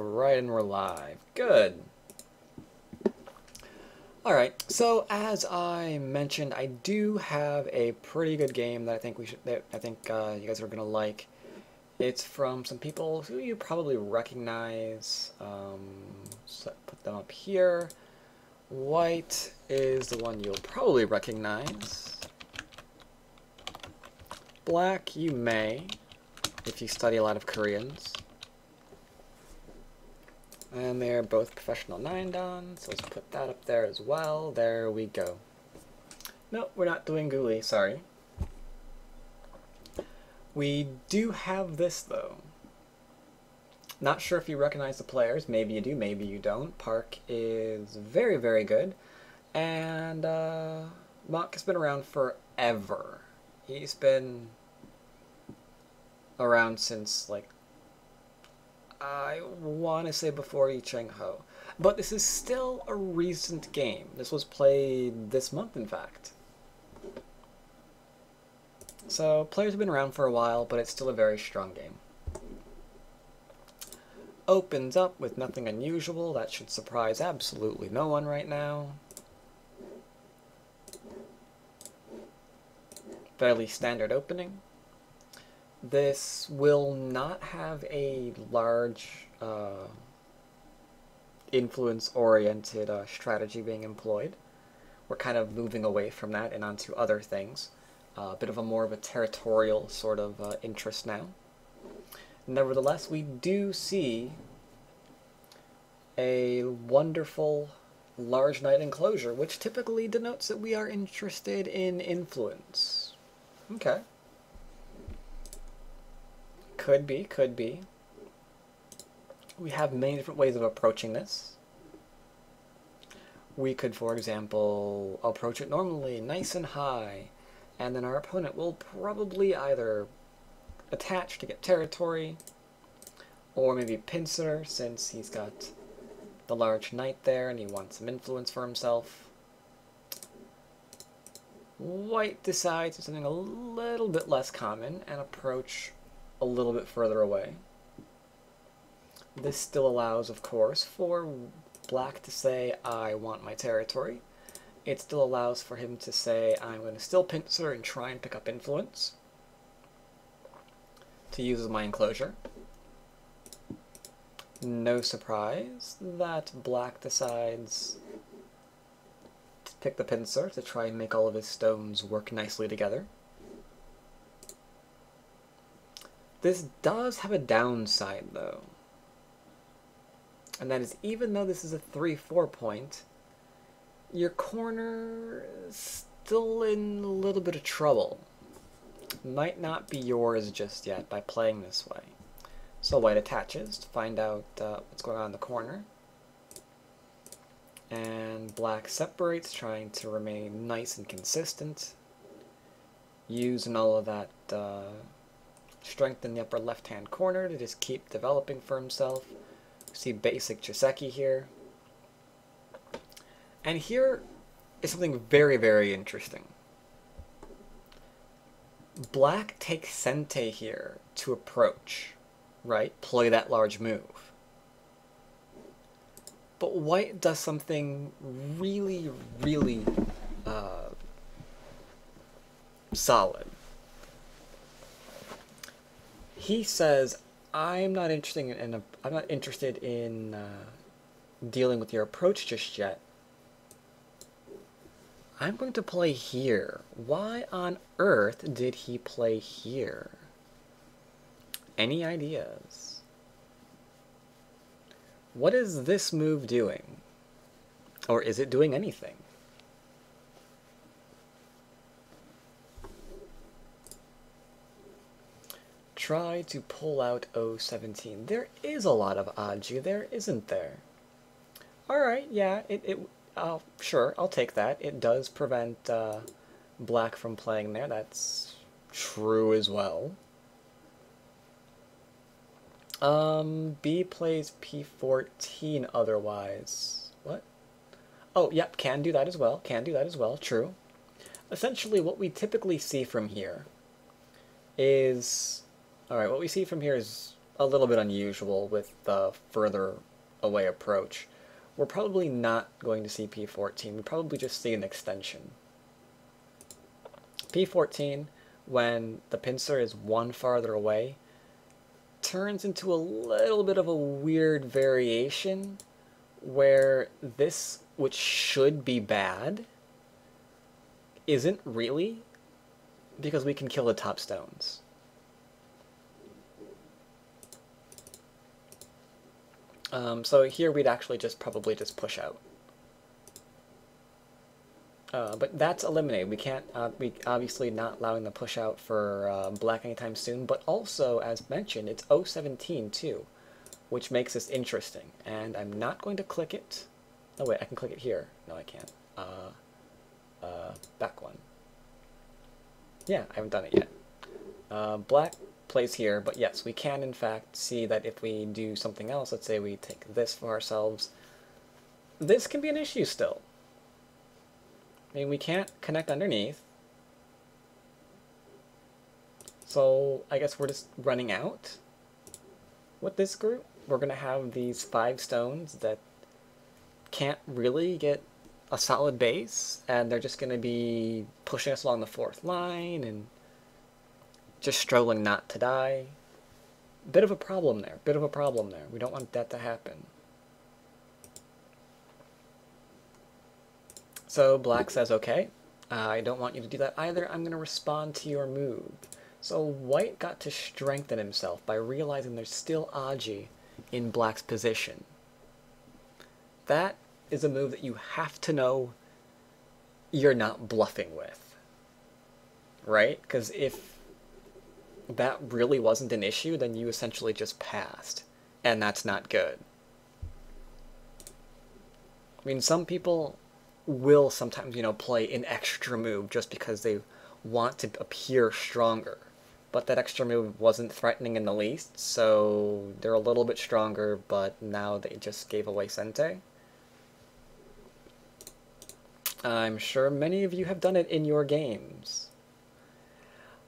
Right, and we're live. Good. Alright, so as I mentioned, I do have a pretty good game that I think you guys are gonna like. It's from some people who you probably recognize. So put them up here. White is the one you'll probably recognize. Black you may, if you study a lot of Koreans. And they're both professional 9-dan, so let's put that up there as well. There we go. No, we're not doing Ghoulie, sorry. We do have this, though. Not sure if you recognize the players. Maybe you do, maybe you don't. Park is very, very good. And Mock has been around forever. He's been around since, like, I want to say before Yi Cheng Ho. But this is still a recent game. This was played this month, in fact. So, players have been around for a while, but it's still a very strong game. Opens up with nothing unusual. That should surprise absolutely no one right now. Fairly standard opening. This will not have a large influence-oriented strategy being employed. We're kind of moving away from that and onto other things. A bit of a more of a territorial sort of interest now. Nevertheless, we do see a wonderful large knight enclosure, which typically denotes that we are interested in influence. Okay. Could be, could be. We have many different ways of approaching this. We could, for example, approach it normally, nice and high, and then our opponent will probably either attach to get territory, or maybe pincer, since he's got the large knight there and he wants some influence for himself. White decides something a little bit less common and approach a little bit further away. This still allows, of course, for black to say, I want my territory. It still allows for him to say, I'm going to still pincer and try and pick up influence to use as my enclosure. No surprise that black decides to pick the pincer to try and make all of his stones work nicely together. This does have a downside, though. And that is, even though this is a 3-4 point, your corner is still in a little bit of trouble. Might not be yours just yet by playing this way. So white attaches to find out what's going on in the corner. And black separates, trying to remain nice and consistent. Using all of that strength in the upper left-hand corner to just keep developing for himself. See basic Joseki here. And here is something very, very interesting. Black takes Sente here to approach, right? Play that large move. But white does something really, really solid. He says, I'm not interested in dealing with your approach just yet. I'm going to play here. Why on earth did he play here? Any ideas? What is this move doing? Or is it doing anything? Try to pull out O17. There is a lot of Aji there, isn't there? Alright, yeah, sure, I'll take that. It does prevent black from playing there. That's true as well. B plays P14 otherwise. What? Oh, yep, can do that as well. Can do that as well, true. Essentially, what we typically see from here is... Alright, what we see from here is a little bit unusual with the further away approach. We're probably not going to see P14. We probably just see an extension. P14, when the pincer is one farther away, turns into a little bit of a weird variation where this, which should be bad, isn't really, because we can kill the top stones. So here we'd actually probably just push out. But that's eliminated. We can't, we obviously not allowing the push out for black anytime soon, but also, as mentioned, it's 017 too, which makes this interesting. And I'm not going to click it. Oh wait, I can click it here. No, I can't. Back one. Yeah, I haven't done it yet. Black plays here, but yes, we can in fact see that if we do something else, let's say we take this for ourselves, this can be an issue still. I mean, we can't connect underneath, so I guess we're just running out with this group. We're going to have these 5 stones that can't really get a solid base, and they're just going to be pushing us along the 4th line and just struggling not to die. Bit of a problem there. We don't want that to happen. So black says, okay, I don't want you to do that either. I'm going to respond to your move. So white got to strengthen himself by realizing there's still Aji in black's position. That is a move that you have to know you're not bluffing with, right? Because if that really wasn't an issue, then you essentially just passed, and that's not good. I mean, some people will sometimes, play an extra move just because they want to appear stronger. But that extra move wasn't threatening in the least, so they're a little bit stronger, but now they just gave away Sente. I'm sure many of you have done it in your games.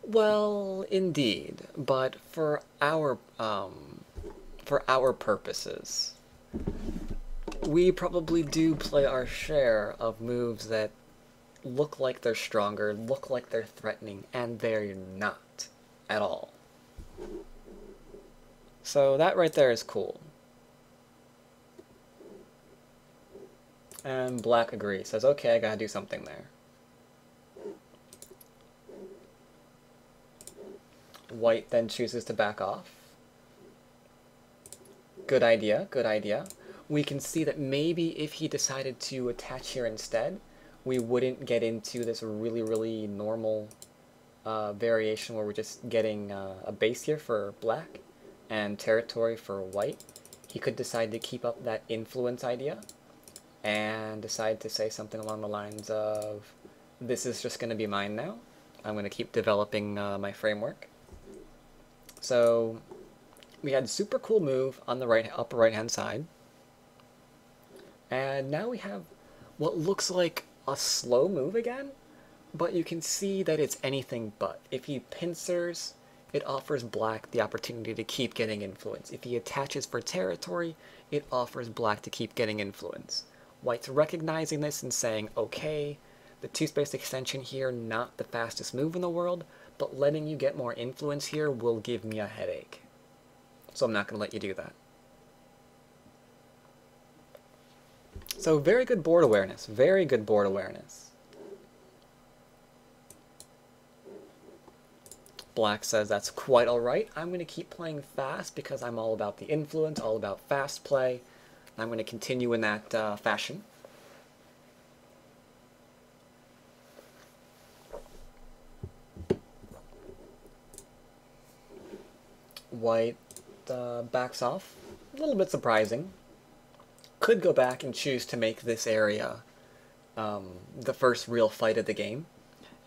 Well, indeed, but for our purposes, we probably do play our share of moves that look like they're stronger, look like they're threatening, and they're not at all. So that right there is cool. And black agrees, says, okay, I gotta do something there. White then chooses to back off. Good idea, good idea. We can see that maybe if he decided to attach here instead, we wouldn't get into this really, really normal variation where we're just getting a base here for black and territory for white. He could decide to keep up that influence idea and decide to say something along the lines of, this is just going to be mine now. I'm going to keep developing my framework. So we had a super cool move on the upper right hand side. And now we have what looks like a slow move again, but you can see that it's anything but. If he pincers, it offers black the opportunity to keep getting influence. If he attaches for territory, it offers black to keep getting influence. White's recognizing this and saying, okay, the 2-space extension here, not the fastest move in the world, but letting you get more influence here will give me a headache. So I'm not going to let you do that. So very good board awareness, very good board awareness. Black says that's quite alright. I'm going to keep playing fast because I'm all about the influence, all about fast play. I'm going to continue in that fashion. White backs off. A little bit surprising. Could go back and choose to make this area the first real fight of the game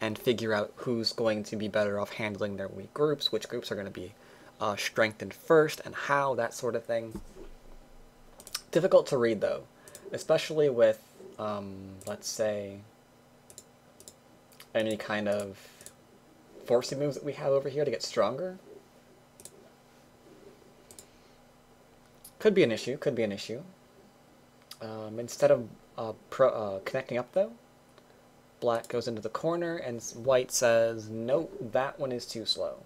and figure out who's going to be better off handling their weak groups, which groups are going to be strengthened first, and how, that sort of thing. Difficult to read, though, especially with, let's say, any kind of forcing moves that we have over here to get stronger. Could be an issue, could be an issue. Instead of connecting up, though, black goes into the corner, and white says, nope, that one is too slow.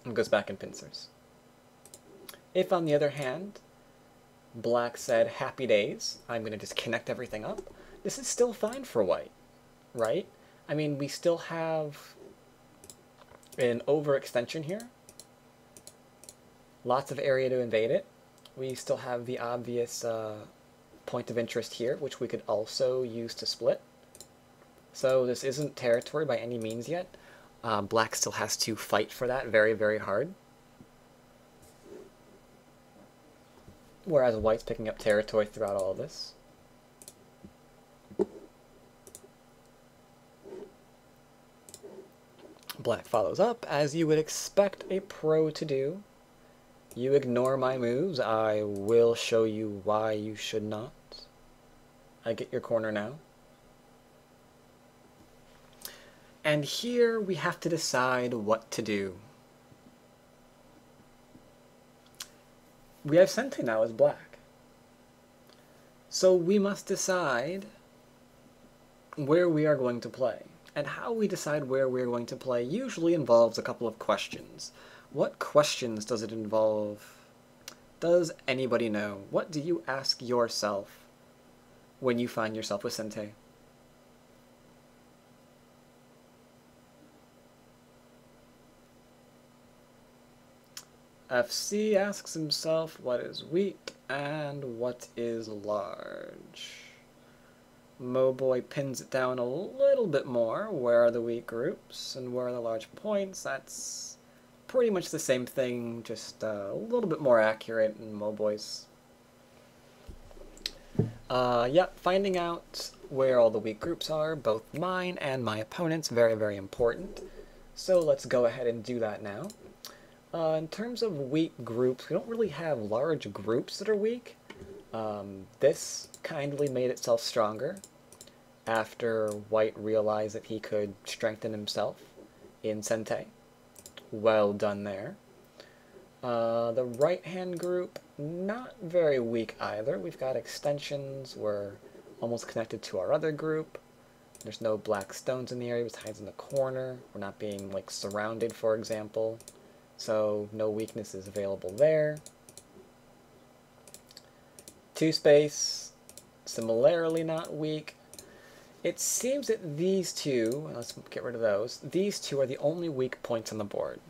And goes back in pincers. If, on the other hand, black said, happy days, I'm going to just connect everything up, this is still fine for white, right? I mean, we still have an overextension here. Lots of area to invade it. We still have the obvious point of interest here, which we could also use to split. So this isn't territory by any means yet. Black still has to fight for that very, very hard. Whereas white's picking up territory throughout all of this. Black follows up, as you would expect a pro to do. You ignore my moves, I will show you why you should not. I get your corner now. And here we have to decide what to do. We have Sente now as black. So we must decide where we are going to play. And how we decide where we are going to play usually involves a couple of questions. What questions does it involve? Does anybody know? What do you ask yourself when you find yourself with Sente? FC asks himself what is weak and what is large. Moboy pins it down a little bit more. Where are the weak groups and where are the large points? That's pretty much the same thing, just a little bit more accurate in Moboy's. Yeah, finding out where all the weak groups are, both mine and my opponent's, very, very important. So let's go ahead and do that now. In terms of weak groups, we don't really have large groups that are weak. This kindly made itself stronger after white realized that he could strengthen himself in Sente. Well done there. The right-hand group, not very weak either. We've got extensions. We're almost connected to our other group. There's no black stones in the area besides in the corner. We're not being, like, surrounded, for example. So no weakness is available there. Two space, similarly not weak. It seems that these two, let's get rid of those, these two are the only weak points on the board.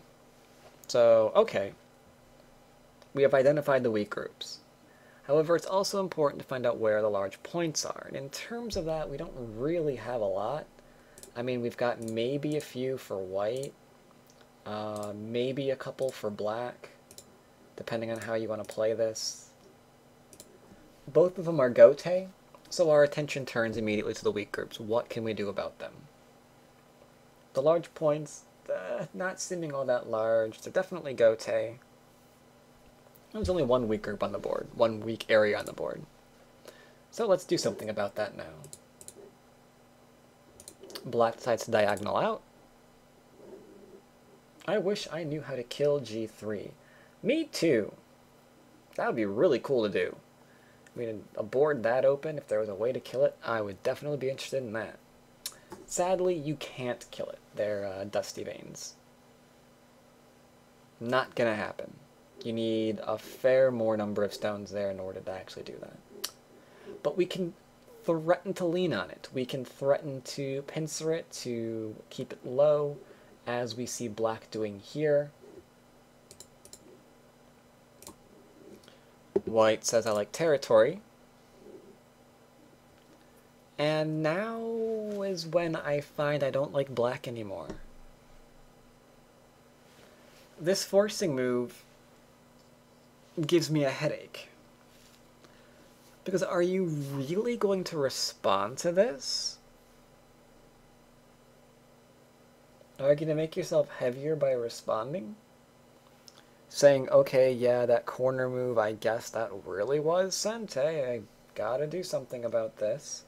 So, okay. We have identified the weak groups. However, it's also important to find out where the large points are. And in terms of that, we don't really have a lot. I mean, we've got maybe a few for white. Maybe a couple for black, depending on how you want to play this. Both of them are Gote, so our attention turns immediately to the weak groups. What can we do about them? The large points, not seeming all that large. They're definitely Gote. There's only one weak group on the board, one weak area on the board. So let's do something about that now. Black decides to diagonal out. I wish I knew how to kill G3. Me too. That would be really cool to do. I mean, a board that open, if there was a way to kill it, I would definitely be interested in that. Sadly, you can't kill it. They're dusty veins. Not gonna happen. You need a fair more number of stones there in order to actually do that. But we can threaten to lean on it. We can threaten to pincer it, to keep it low, as we see black doing here. White says I like territory. And now is when I find I don't like black anymore. This forcing move gives me a headache. Because are you really going to respond to this? Are you going to make yourself heavier by responding? Saying, okay, yeah, that corner move, I guess that really was Sente. I gotta do something about this.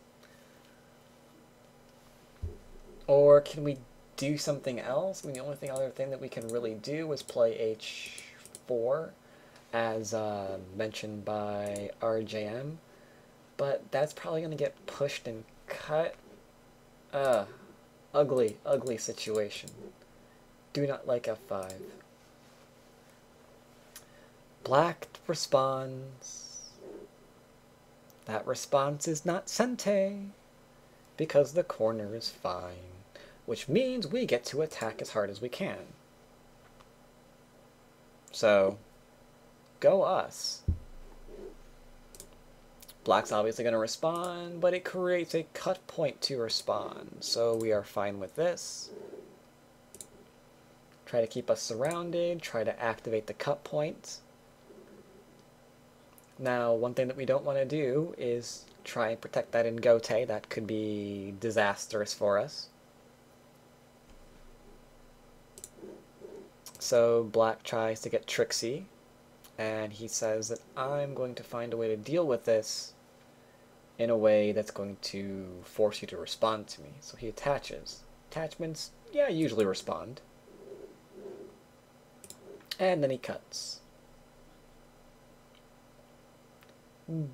Or can we do something else? I mean, the only other thing that we can really do is play h4. as mentioned by RJM, but that's probably going to get pushed and cut. Ugly, ugly situation. Do not like F5. Black responds. That response is not sente, because the corner is fine, which means we get to attack as hard as we can. So, go us. Black's obviously going to respond, but it creates a cut point to respond, so we are fine with this. Try to keep us surrounded, try to activate the cut point. Now, one thing that we don't want to do is try and protect that in Gote. That could be disastrous for us. So Black tries to get tricksy, and he says that I'm going to find a way to deal with this in a way that's going to force you to respond to me. So he attaches. Attachments, yeah, usually respond. And then he cuts.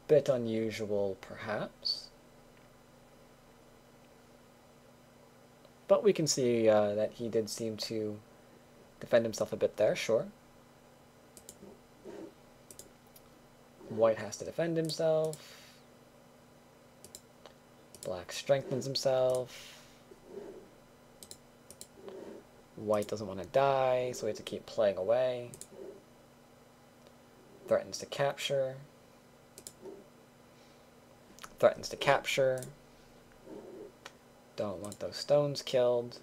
Bit unusual, perhaps. But we can see that he did seem to defend himself a bit there, sure. White has to defend himself. Black strengthens himself. White doesn't want to die, so we have to keep playing away. Threatens to capture. Threatens to capture. Don't want those stones killed,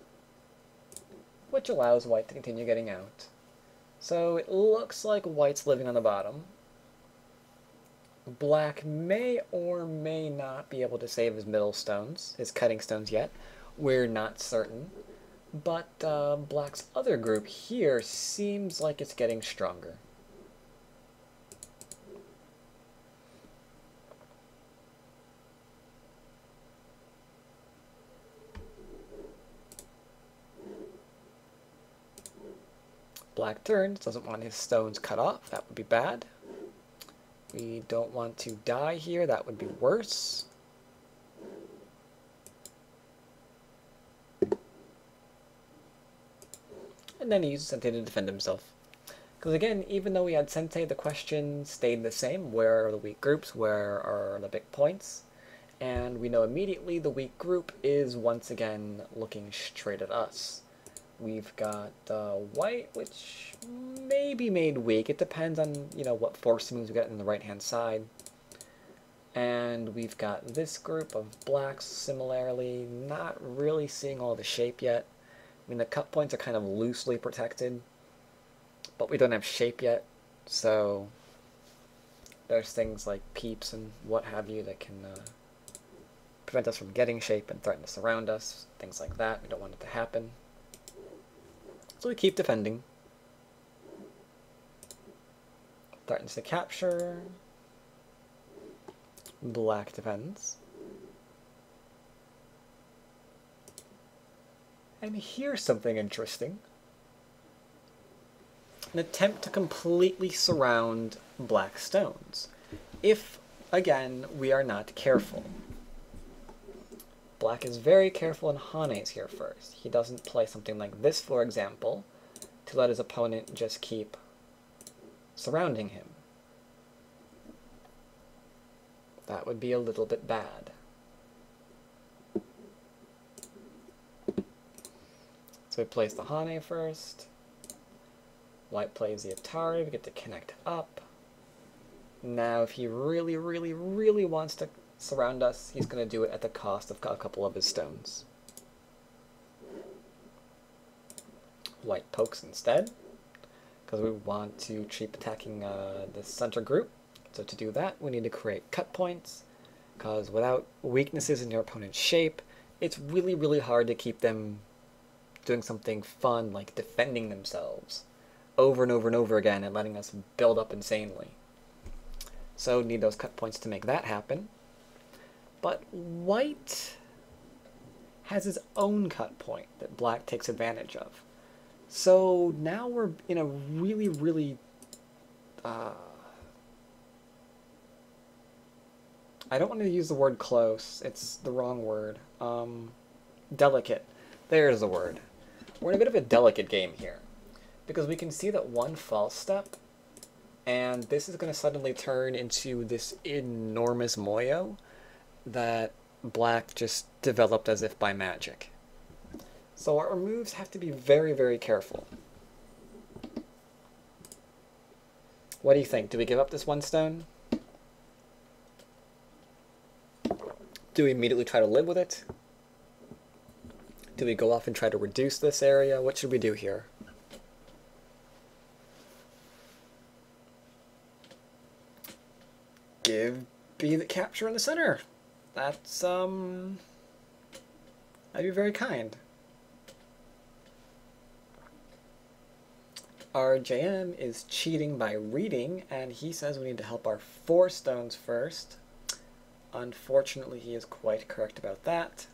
which allows White to continue getting out. So it looks like White's living on the bottom. Black may or may not be able to save his middle stones, his cutting stones yet. We're not certain. But Black's other group here seems like it's getting stronger. Black turns, doesn't want his stones cut off, that would be bad. We don't want to die here, that would be worse. And then he uses Sente to defend himself. Because again, even though we had Sente, the question stayed the same. Where are the weak groups? Where are the big points? And we know immediately the weak group is once again looking straight at us. We've got White, which may be made weak. It depends on, what force moves we got in the right-hand side. And we've got this group of Blacks, similarly, not really seeing all the shape yet. I mean, the cut points are kind of loosely protected, but we don't have shape yet, so there's things like peeps and what have you that can prevent us from getting shape and threaten to surround us, things like that. We don't want it to happen. So we keep defending. Threatens to capture. Black defends. And here's something interesting. An attempt to completely surround black stones. If, again, we are not careful. Black is very careful and Hane's here first. He doesn't play something like this, for example, to let his opponent just keep surrounding him. That would be a little bit bad. So he plays the Hane first. White plays the Atari. We get to connect up. Now, if he really, really, really wants to surround us, he's going to do it at the cost of a couple of his stones. White pokes instead, because we want to keep attacking the center group. So to do that, we need to create cut points, because without weaknesses in your opponent's shape, it's really, really hard to keep them doing something fun like defending themselves over and over and over again and letting us build up insanely. So need those cut points to make that happen. But White has his own cut point that Black takes advantage of. So now we're in a really, really I don't want to use the word close. It's the wrong word. Delicate. There's the word. We're in a bit of a delicate game here. Because we can see that one false step, and this is going to suddenly turn into this enormous moyo that black just developed as if by magic. So our moves have to be very, very careful. What do you think? Do we give up this one stone? Do we immediately try to live with it? Do we go off and try to reduce this area? What should we do here? Give B the capture in the center. That's, that'd be very kind. Our JM is cheating by reading, and he says we need to help our 4 stones first. Unfortunately, he is quite correct about that.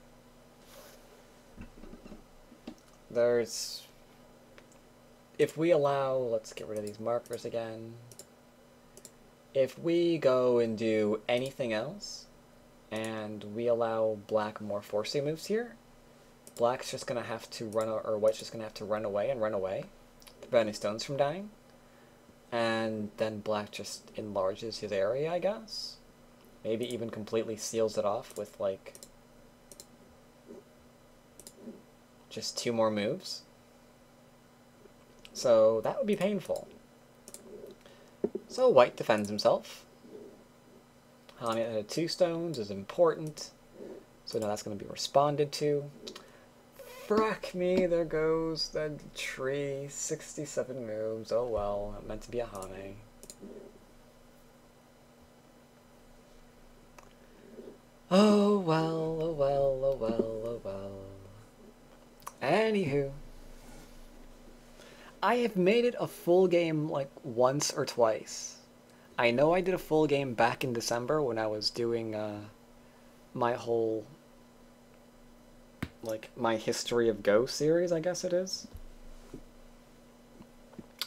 There's... If we allow... Let's get rid of these markers again. If we go and do anything else, and we allow black more forcing moves here, black's just going to have to run... Or white's just going to have to run away and run away, preventing stones from dying. And then black just enlarges his area, I guess. Maybe even completely seals it off with, like, just 2 more moves. So that would be painful. So white defends himself. Hane at 2 stones is important. So now that's going to be responded to. Frack me, there goes the tree. 67 moves. Oh well, it meant to be a Hane. Oh well, oh well, oh well, oh well. Anywho. I have made it a full game like once or twice. I know I did a full game back in December when I was doing my whole, like, my History of Go series, I guess it is.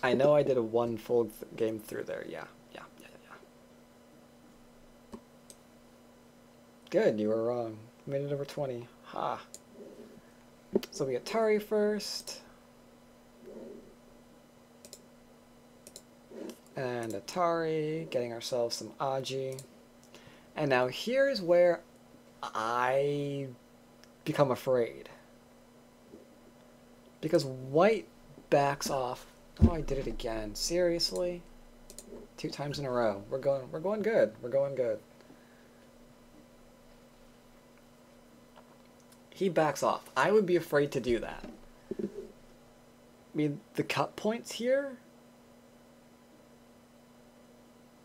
I know I did a one full game through there, yeah. Good, you were wrong. Made it over 20. Ha. So we Atari first. And Atari, getting ourselves some Aji. And now here's where I become afraid. Because white backs off. Oh, I did it again. Seriously? 2 times in a row. We're going good. We're going good. He backs off. I would be afraid to do that. I mean, the cut points here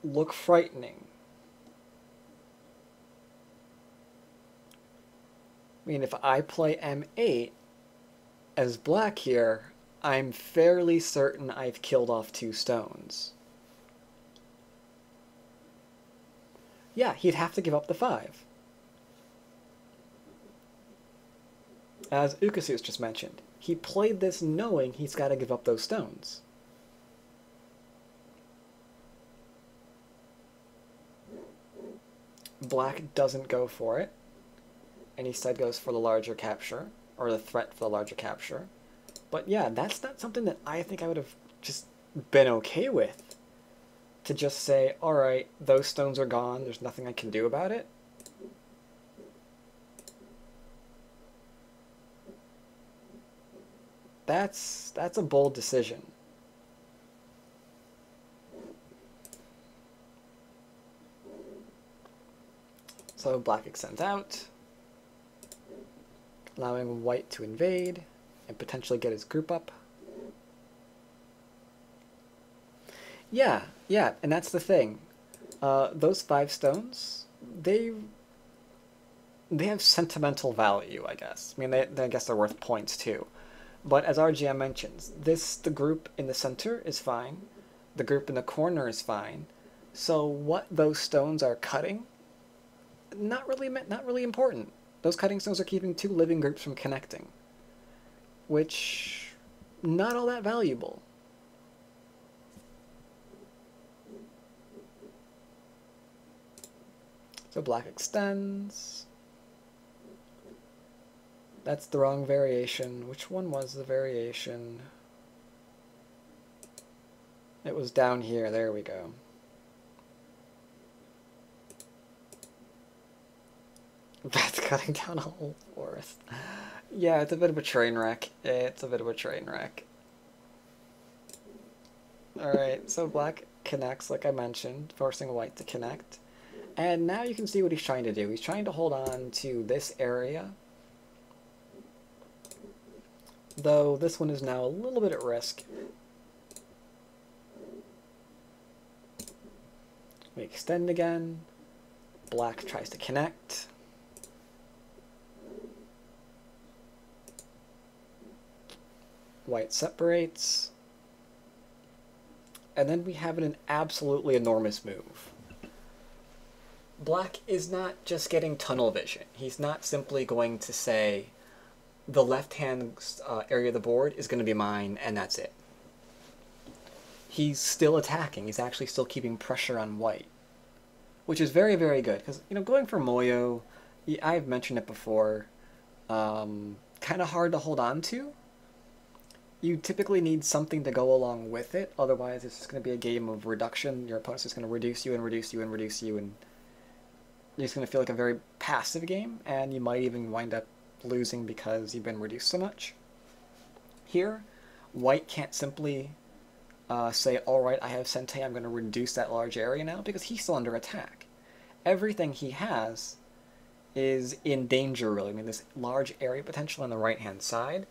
look frightening. I mean, if I play M8 as black here, I'm fairly certain I've killed off 2 stones. Yeah, he'd have to give up the 5. As Ukasu's just mentioned, he played this knowing he's got to give up those stones. Black doesn't go for it, and instead goes for the larger capture, or the threat for the larger capture. But yeah, that's not something that I think I would have just been okay with. To just say, alright, those stones are gone, there's nothing I can do about it. That's a bold decision. So black extends out, allowing white to invade and potentially get his group up. Yeah, and that's the thing. Those 5 stones, they have sentimental value, I guess. I mean, I guess they're worth points too. But as RGM mentions, the group in the center is fine. The group in the corner is fine. So what those stones are cutting, not really important. Those cutting stones are keeping 2 living groups from connecting, which not all that valuable. So black extends. That's the wrong variation. Which one was the variation? It was down here. There we go. That's cutting down a whole forest. Yeah, it's a bit of a train wreck. It's a bit of a train wreck. Alright, so black connects, like I mentioned, forcing white to connect. And now you can see what he's trying to do. He's trying to hold on to this area. Though this one is now a little bit at risk. We extend again. Black tries to connect. White separates. And then we have an absolutely enormous move. Black is not just getting tunnel vision. He's not simply going to say, the left-hand area of the board is going to be mine, and that's it. He's still attacking. He's actually still keeping pressure on white, which is very, very good. Because, you know, going for Moyo, I've mentioned it before, kind of hard to hold on to. You typically need something to go along with it. Otherwise, it's just going to be a game of reduction. Your opponent's just going to reduce you and reduce you and reduce you, and you're just going to feel like a very passive game, and you might even wind up losing because you've been reduced so much. Here, white can't simply say, alright, I have Sente, I'm going to reduce that large area now, because he's still under attack. Everything he has is in danger, really. I mean, this large area potential on the right-hand side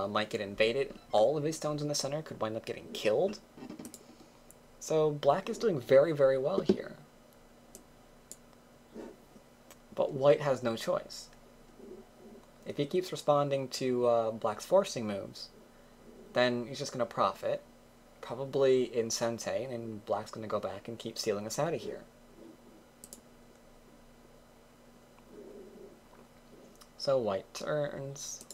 might get invaded. All of his stones in the center could wind up getting killed. So black is doing very, very well here. But white has no choice. If he keeps responding to black's forcing moves, then he's just going to profit, probably in Sente, and then black's going to go back and keep sealing us out of here. So white turns.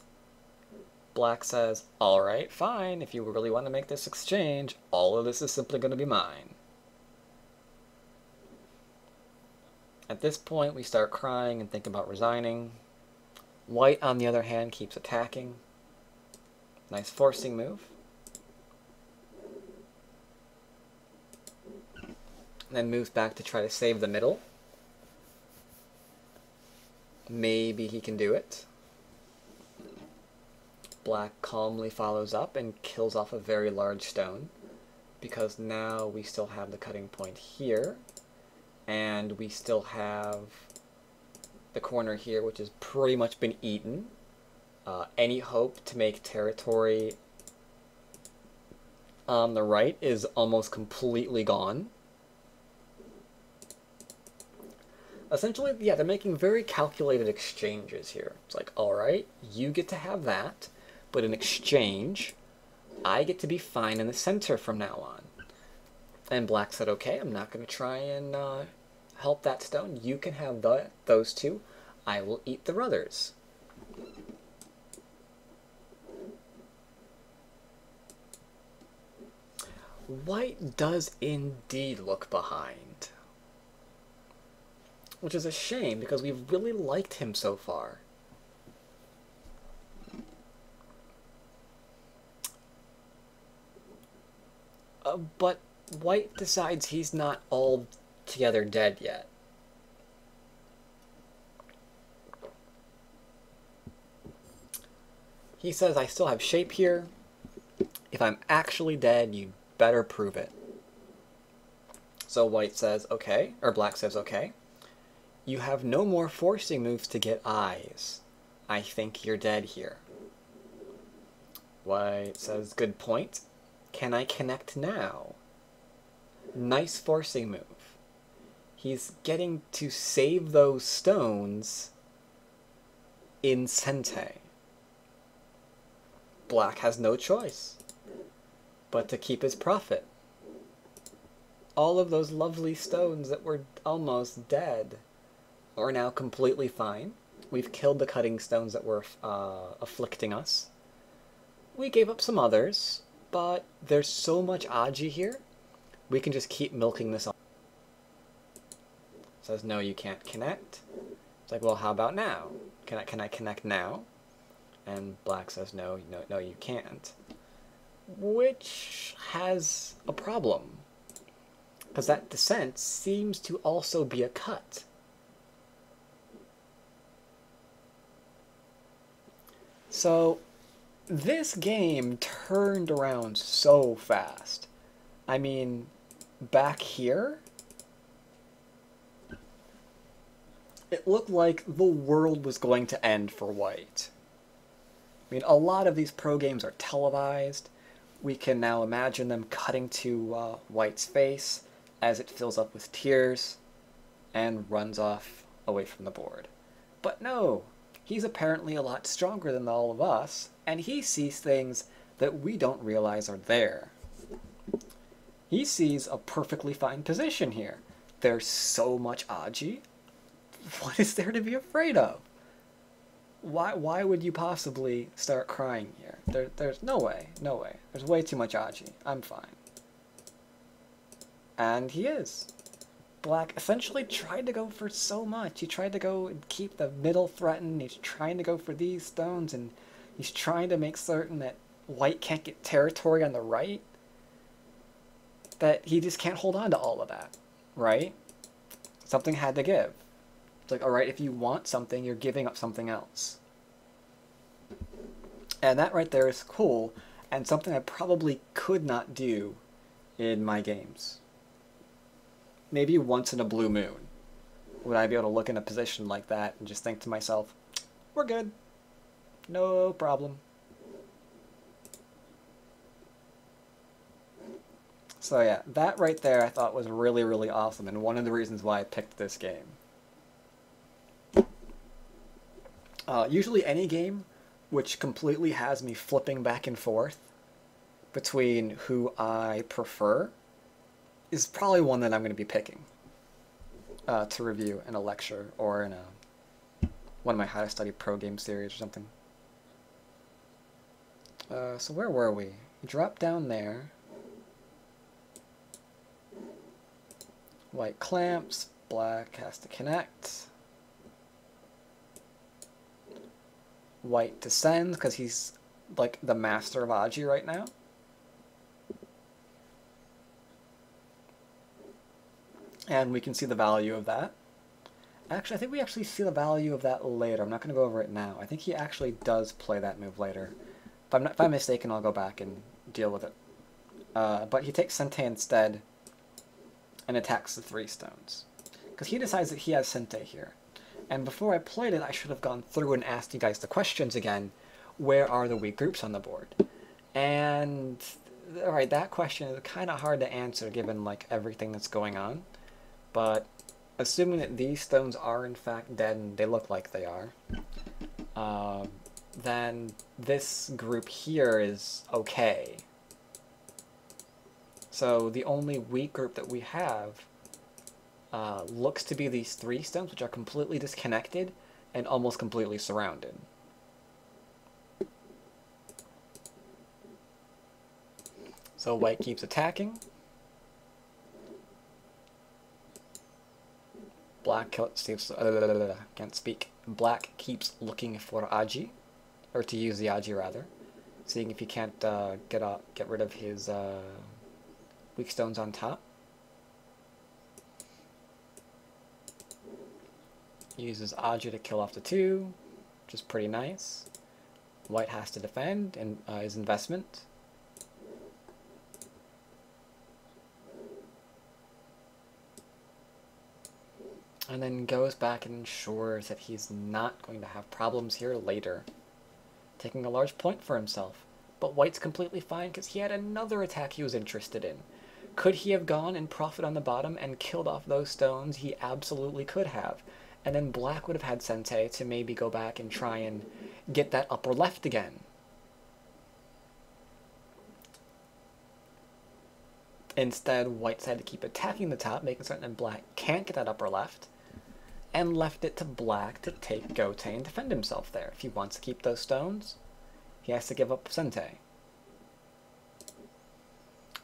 Black says, alright, fine, if you really want to make this exchange, all of this is simply going to be mine. At this point, we start crying and think about resigning. White, on the other hand, keeps attacking. Nice forcing move. Then moves back to try to save the middle. Maybe he can do it. Black calmly follows up and kills off a very large stone, because now we still have the cutting point here, and we still have the corner here, which has pretty much been eaten. Any hope to make territory on the right is almost completely gone. Essentially, yeah, they're making very calculated exchanges here. It's like, alright, you get to have that, but in exchange, I get to be fine in the center from now on. And black said, okay, I'm not going to try and help that stone. You can have those two. I will eat the others. White does indeed look behind. Which is a shame, because we've really liked him so far. But white decides he's not altogether dead yet. He says, I still have shape here. If I'm actually dead, you better prove it. So white says, okay, or black says, okay. You have no more forcing moves to get eyes. I think you're dead here. White says, good point. Can I connect now? Nice forcing move. He's getting to save those stones in Sente. Black has no choice but to keep his profit. All of those lovely stones that were almost dead are now completely fine. We've killed the cutting stones that were afflicting us. We gave up some others, but there's so much Aji here, we can just keep milking this on. says, no, you can't connect. It's like, well, how about now? Can I connect now? And black says, no, no, you can't. Which has a problem, because that descent seems to also be a cut. So this game turned around so fast. I mean, back here, it looked like the world was going to end for white. I mean, a lot of these pro games are televised. We can now imagine them cutting to white's face as it fills up with tears and runs off away from the board. But no, he's apparently a lot stronger than all of us, and he sees things that we don't realize are there. He sees a perfectly fine position here. There's so much Aji. What is there to be afraid of? Why would you possibly start crying here? There's no way, no way. There's way too much Aji. I'm fine. And he is. Black essentially tried to go for so much. He tried to go and keep the middle threatened. He's trying to go for these stones, and he's trying to make certain that white can't get territory on the right. That he just can't hold on to all of that, right? Something had to give. It's like, alright, if you want something, you're giving up something else. And that right there is cool, and something I probably could not do in my games. Maybe once in a blue moon would I be able to look in a position like that and just think to myself, we're good. No problem. So yeah, that right there I thought was really, really awesome, and one of the reasons why I picked this game. Usually any game which completely has me flipping back and forth between who I prefer is probably one that I'm going to be picking to review in a lecture or in one of my How to Study Pro Game series or something. So where were we? Drop down there. White clamps, black has to connect. White descends because he's like the master of Aji right now. And we can see the value of that. Actually, I think we actually see the value of that later. I'm not going to go over it now. I think he actually does play that move later. If I'm mistaken, I'll go back and deal with it. But he takes Sente instead and attacks the 3 stones. Because he decides that he has Sente here. And before I played it, I should have gone through and asked you guys the questions again. Where are the weak groups on the board? And, alright, that question is kind of hard to answer given, like, everything that's going on. But, assuming that these stones are in fact dead, and they look like they are, then this group here is okay. So, the only weak group that we have looks to be these 3 stones, which are completely disconnected and almost completely surrounded. So white keeps attacking. Black can't speak. Black keeps looking for Aji, or to use the Aji rather, seeing if he can't get rid of his weak stones on top. Uses Aji to kill off the 2, which is pretty nice. White has to defend and his investment. And then goes back and ensures that he's not going to have problems here later, taking a large point for himself. But white's completely fine because he had another attack he was interested in. Could he have gone and profit on the bottom and killed off those stones? He absolutely could have. And then black would have had Sente to maybe go back and try and get that upper left again. Instead, white decided to keep attacking the top, making certain that black can't get that upper left, and left it to black to take Gote and defend himself there. If he wants to keep those stones, he has to give up Sente.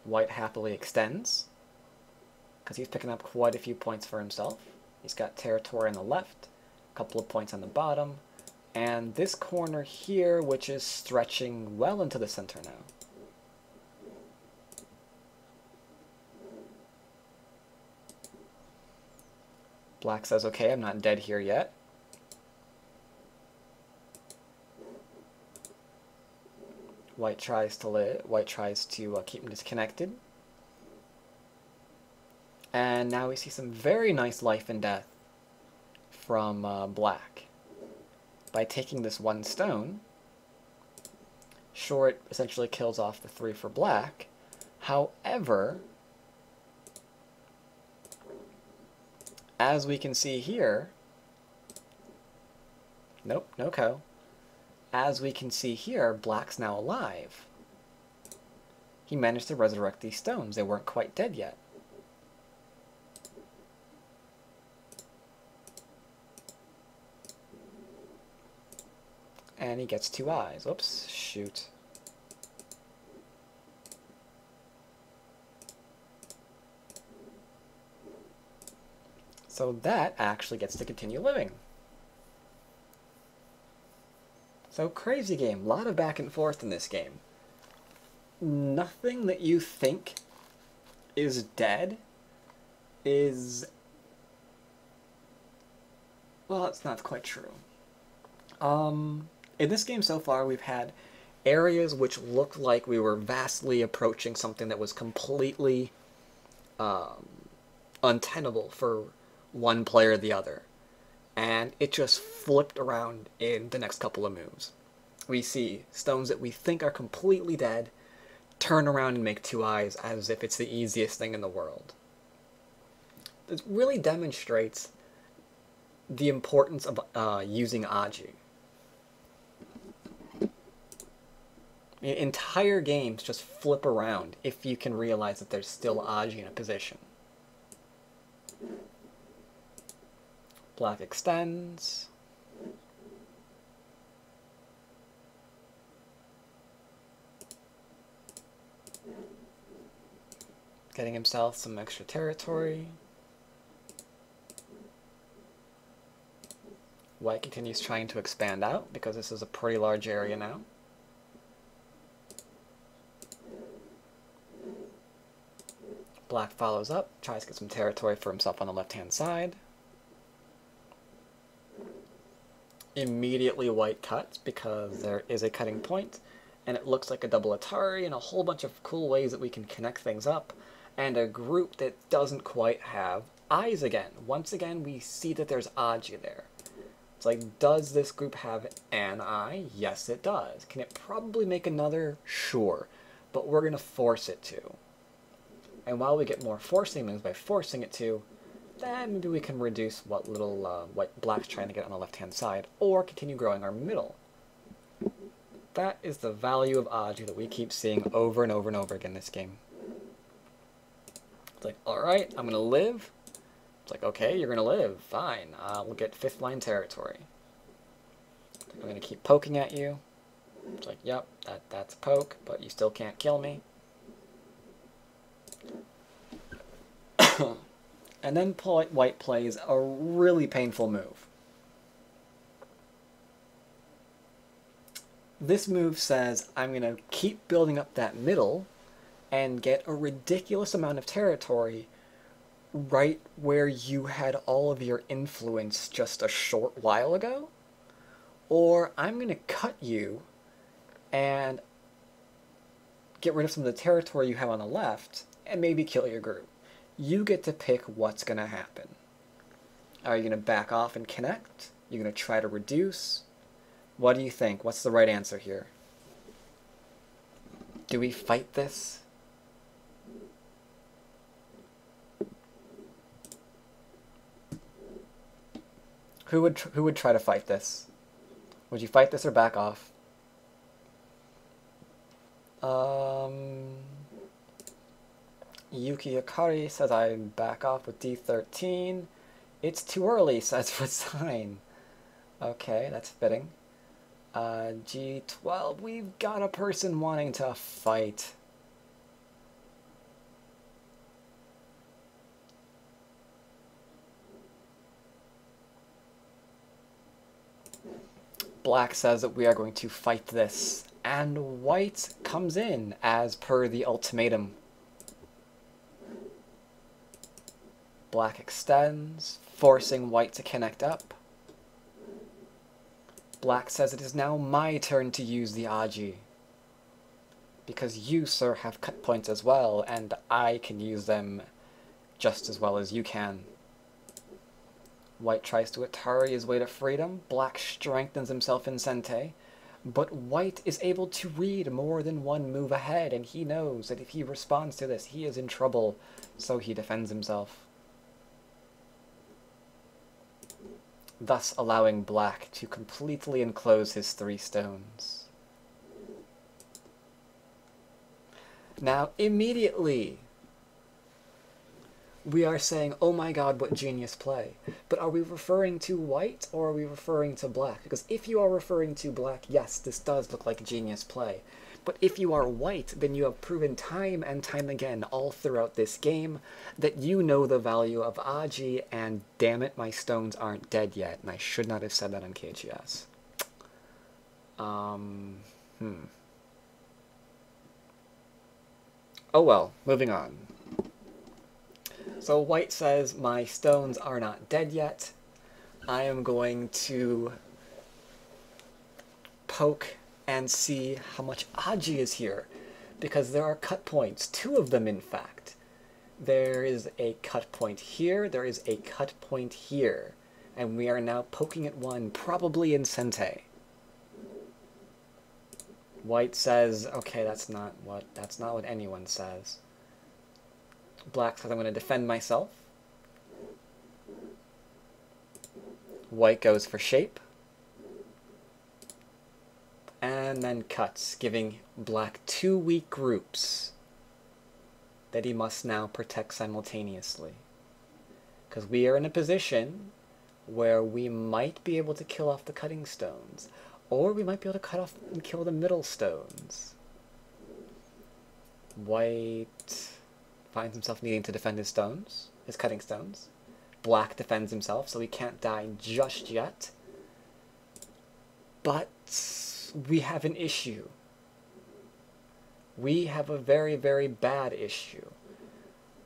White happily extends, because he's picking up quite a few points for himself. He's got territory on the left, a couple of points on the bottom, and this corner here, which is stretching well into the center now. Black says, okay, I'm not dead here yet. White tries to live. White tries to keep him disconnected. And now we see some very nice life and death from Black. By taking this one stone, sure, it essentially kills off the 3 for Black. However, as we can see here, nope, no co. As we can see here, Black's now alive. He managed to resurrect these stones. They weren't quite dead yet. And he gets 2 eyes. Oops, shoot. So that actually gets to continue living. So crazy game. A lot of back and forth in this game. Nothing that you think is dead is... well, it's not quite true. In this game so far, we've had areas which looked like we were vastly approaching something that was completely untenable for one player or the other. And it just flipped around in the next couple of moves. We see stones that we think are completely dead turn around and make 2 eyes as if it's the easiest thing in the world. This really demonstrates the importance of using Aji. Entire games just flip around if you can realize that there's still Aji in a position. Black extends. Getting himself some extra territory. White continues trying to expand out because this is a pretty large area now. Black follows up, tries to get some territory for himself on the left-hand side. Immediately White cuts because there is a cutting point, and it looks like a double Atari and a whole bunch of cool ways that we can connect things up, and a group that doesn't quite have eyes again. Once again, we see that there's Aji there. It's like, does this group have an eye? Yes, it does. Can it probably make another? Sure. But we're going to force it to. And while we get more forcing moves by forcing it to, then maybe we can reduce what little Black's trying to get on the left-hand side, or continue growing our middle. That is the value of Aji that we keep seeing over and over and over again in this game. It's like, alright, I'm going to live. It's like, okay, you're going to live. Fine. We'll get 5th line territory. I'm going to keep poking at you. It's like, yep, that's a poke, but you still can't kill me. And then White plays a really painful move. This move says, I'm going to keep building up that middle and get a ridiculous amount of territory right where you had all of your influence just a short while ago. Or I'm going to cut you and get rid of some of the territory you have on the left and maybe kill your group. You get to pick what's going to happen. Are you going to back off and connect? You're going to try to reduce? What do you think? What's the right answer here? Do we fight this? Who would try to fight this? Would you fight this or back off? Yuki Akari says I back off with D13. It's too early, says Resign. Okay, that's fitting. G12, we've got a person wanting to fight. Black says that we are going to fight this, and white comes in as per the ultimatum. Black extends, forcing white to connect up. Black says it is now my turn to use the Aji, because you, sir, have cut points as well, and I can use them just as well as you can. White tries to Atari his way to freedom. Black strengthens himself in Sente, but white is able to read more than one move ahead, and he knows that if he responds to this, he is in trouble, so he defends himself, thus allowing black to completely enclose his 3 stones. Now, immediately, we are saying, oh my god, what genius play. But are we referring to white, or are we referring to black? Because if you are referring to black, yes, this does look like genius play. But if you are white, then you have proven time and time again, all throughout this game, that you know the value of Aji, and damn it, my stones aren't dead yet, and I should not have said that on KGS. Oh well, moving on. So white says, my stones are not dead yet. I am going to poke and see how much Aji is here, because there are cut points, 2 of them in fact. There is a cut point here, there is a cut point here, and we are now poking at one, probably in Sente. White says, okay, that's not what anyone says. Black says, I'm going to defend myself. White goes for shape. And then cuts, giving black 2 weak groups that he must now protect simultaneously. Because we are in a position where we might be able to kill off the cutting stones, or we might be able to cut off and kill the middle stones. White finds himself needing to defend his stones, his cutting stones. Black defends himself, so he can't die just yet. But we have an issue. We have a very, very bad issue.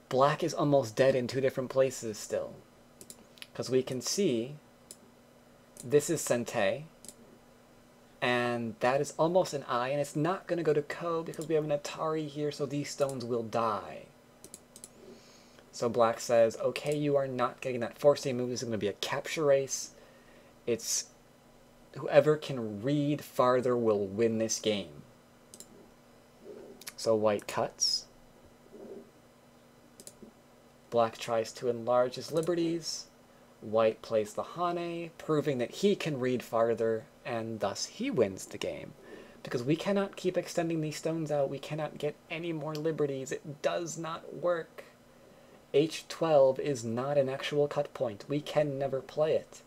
Black is almost dead in 2 different places still. Because we can see this is Sente, and that is almost an I, and it's not going to go to Ko because we have an Atari here, so these stones will die. So black says, okay, you are not getting that forcing move. This is going to be a capture race. It's whoever can read farther will win this game. So white cuts. Black tries to enlarge his liberties. White plays the Hane, proving that he can read farther, and thus he wins the game. Because we cannot keep extending these stones out. We cannot get any more liberties. It does not work. H12 is not an actual cut point. We can never play it.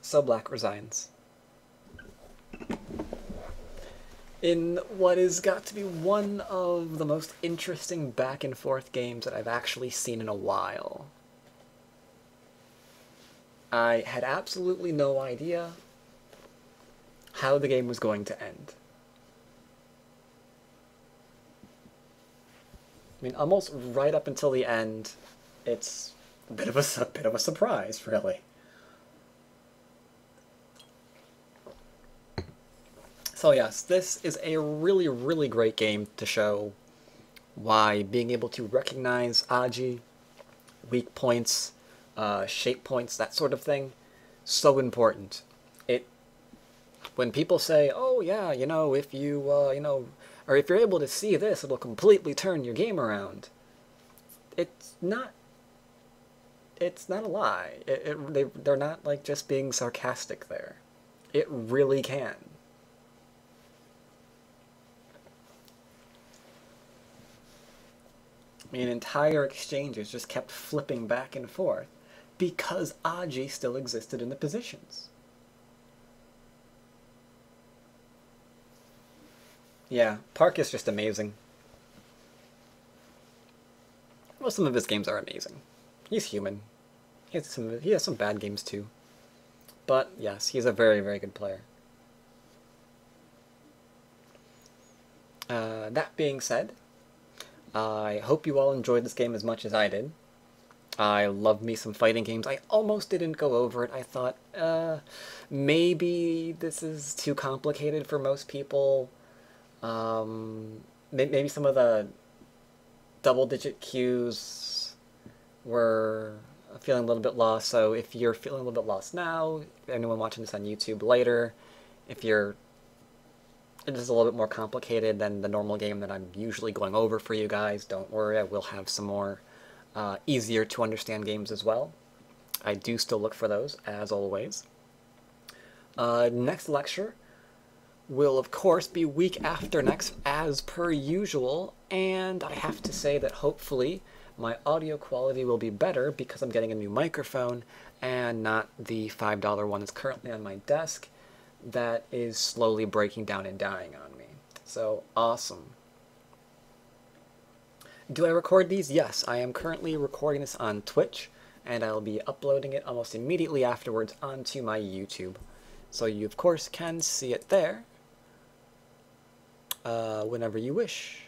So black resigns. In what has got to be one of the most interesting back and forth games that I've actually seen in a while. I had absolutely no idea how the game was going to end. I mean, almost right up until the end, it's a bit of a surprise, really. So yes, this is a really, really great game to show why being able to recognize Aji, weak points, shape points, that sort of thing, so important. When people say, oh yeah, you know, if you, or if you're able to see this, it'll completely turn your game around. It's not a lie. They're not like just being sarcastic there. It really can. I mean, entire exchanges just kept flipping back and forth because Aji still existed in the positions. Yeah, Park is just amazing. Well, some of his games are amazing. He's human. He has some bad games too. But yes, he's a very, very good player. That being said, I hope you all enjoyed this game as much as I did. I love me some fighting games. I almost didn't go over it. I thought, maybe this is too complicated for most people. Maybe some of the double-digit cues were feeling a little bit lost. So if you're feeling a little bit lost now, anyone watching this on YouTube later, if you're it is a little bit more complicated than the normal game that I'm usually going over for you guys, don't worry, I will have some more easier to understand games as well. I do still look for those, as always. Next lecture will, of course, be week after next, as per usual, and I have to say that hopefully my audio quality will be better because I'm getting a new microphone and not the $5 one that's currently on my desk that is slowly breaking down and dying on me. So, awesome. Do I record these? Yes, I am currently recording this on Twitch, and I'll be uploading it almost immediately afterwards onto my YouTube. So you, of course, can see it there whenever you wish.